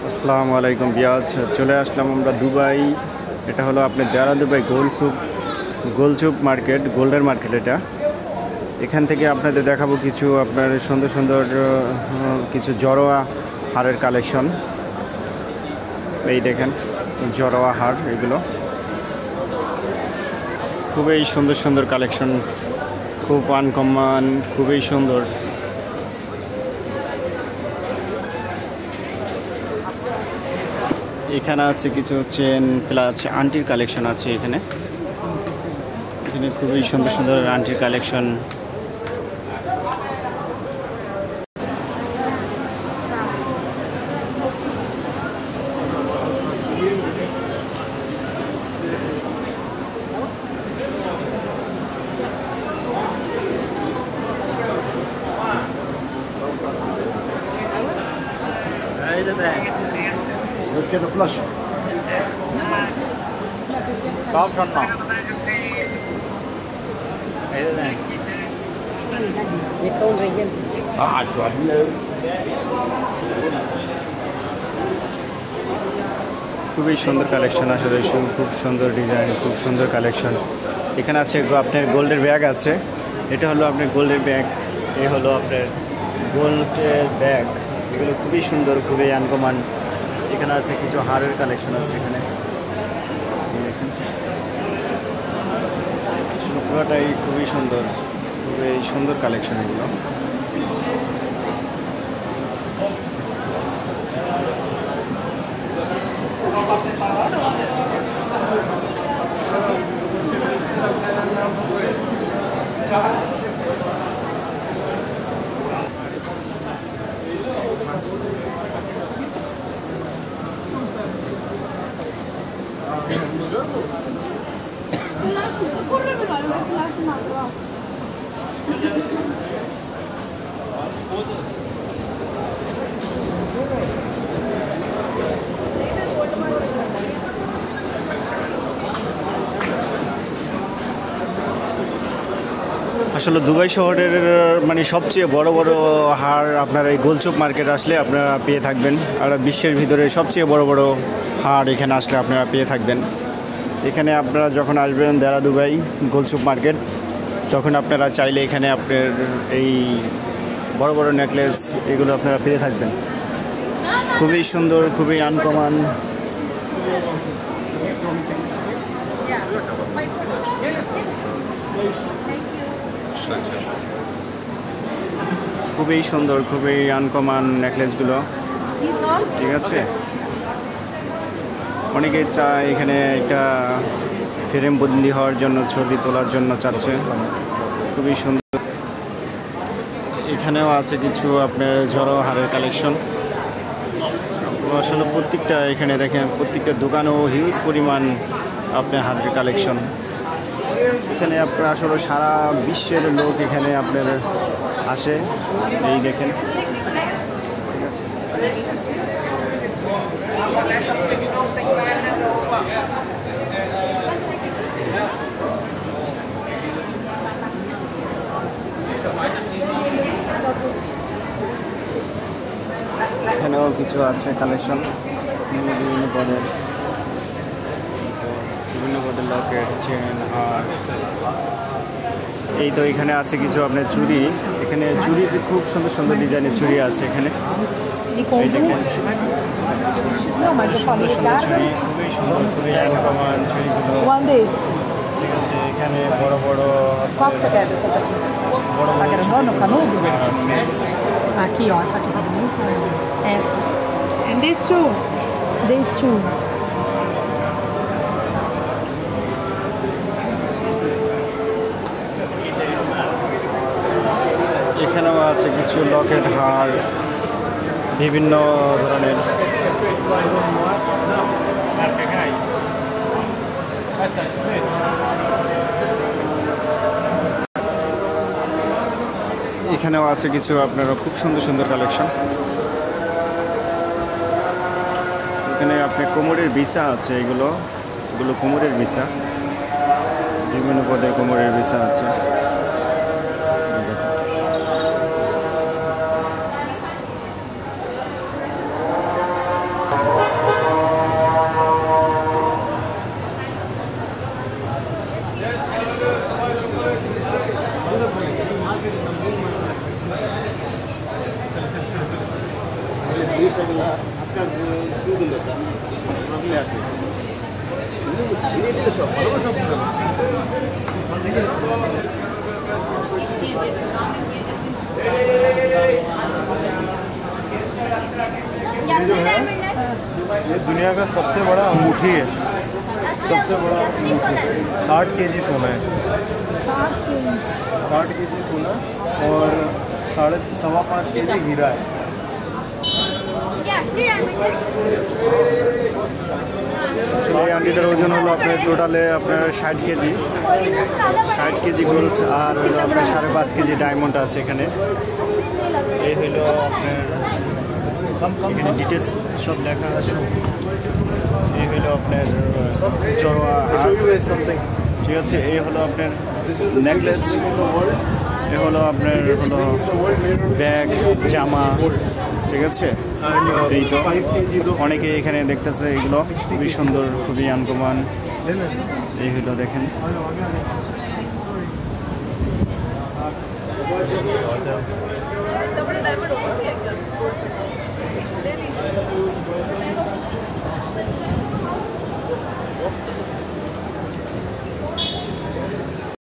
আসসালামু আলাইকুম বিয়াজ, চলে আসলাম আমরা দুবাই। এটা হলো আপনার যারা দুবাই গোলচুপ মার্কেট, গোল্ডের মার্কেট। এটা এখান থেকে আপনাদের দেখাবো কিছু আপনার সুন্দর সুন্দর কিছু জড়োয়া হারের কালেকশন। এই দেখেন জড়োয়া হার, এগুলো খুবই সুন্দর সুন্দর কালেকশন, খুব আনকমন, খুবই সুন্দর। এখানে আছে কিছু চেন প্লাস আন্টির কালেকশন আছে। এখানে খুবই সুন্দর সুন্দর আন্টির কালেকশন। كده فلاش طب كنا يكون رجل قاعد شو عامل খুবই সুন্দর কালেকশন, আসলে খুব সুন্দর ডিজাইন, খুব সুন্দর কালেকশন। এখানে আছে আপনার গোল্ডের ব্যাগ আছে। এটা হলো আপনার গোল্ডের ব্যাগ, এই হলো আপনার গোল্ডের ব্যাগ। এগুলো খুবই সুন্দর, খুবই আনকমন। এখানে আছে কিছু হারের কালেকশন আছে। এখানে পুরোটাই খুবই সুন্দর, খুবই সুন্দর কালেকশন এগুলো। আসলে দুবাই শহরের মানে সবচেয়ে বড় বড় হার আপনারা এই গোলচুপ মার্কেট আসলে আপনারা পেয়ে থাকবেন। আর বিশ্বের ভিতরে সবচেয়ে বড় বড় হার এখানে আসলে আপনারা পেয়ে থাকবেন। এখানে আপনারা যখন আসবেন দেরা দুবাই গোলচুপ মার্কেট, তখন আপনারা চাইলে এখানে আপনার এই বড় বড় নেকলেস এগুলো আপনারা পেয়ে থাকবেন। খুবই সুন্দর, খুবই আনকমন। খুবই সুন্দর, খুবই আনকমন নেকলেসগুলো, ঠিক আছে। অনেকে চায় এখানে একটা ফ্রেম বদলি হওয়ার জন্য, ছবি তোলার জন্য চাচ্ছে। খুবই সুন্দর। এখানেও আছে কিছু আপনার জড়ো হারের কালেকশন। আসলে প্রত্যেকটা এখানে দেখেন, প্রত্যেকটা দোকানেও হিউজ পরিমাণ আপনার হারের কালেকশন। এখানে আপনার আসলে সারা বিশ্বের লোক এখানে আপনার আসে। এই দেখেন, ঠিক আছে। এখানেও কিছু আছে কালেকশন, বিভিন্ন পদের লকেট, চেন। আর এই তো এখানে আছে কিছু আপনার চুড়ি। এখানে চুড়ির খুব সুন্দর সুন্দর ডিজাইনের চুড়ি আছে এখানে। এই দেখেন সুন্দর সুন্দর চুড়ি, খুবই সুন্দর, খুবই আনকমন চুড়িগুলো, ঠিক আছে। এখানে বড় বড় aqui, ó, essa aqui tá bonita. Essa. And these two. These two. এখানেও আছে কিছু লকেট, হার, বিভিন্ন ধরনের। এখানেও আছে কিছু আপনারা খুব সুন্দর সুন্দর কালেকশন। এখানে আপনার কোমরের বিছা আছে। এগুলো কোমরের বিছা, বিভিন্ন পদের কোমরের বিছা আছে। ये दुनिया का सबसे बड़ा अंगूठी है, सबसे बड़ा 60 केजी सोना है, 60 केजी सोना और 5.5 केजी हीरा है। এই আন্টিটার ওজন হলো আপনার টোটালে আপনার 60 কেজি, 60 কেজি গোল্ড আর হলো আপনার 5.5 কেজি ডায়মন্ড আছে এখানে। এই হলো আপনার এখানে ডিটেলস সব লেখা আছে। এই হলো আপনার জড়োয়া হার, ঠিক আছে। এই হলো আপনার নেকলেস, এ হলো আপনার হলো ব্যাগ, জামা, ঠিক আছে। এই তো অনেকে এখানে দেখতেছে, এগুলো খুবই সুন্দর, খুবই আনকমন। এই হলো দেখেন।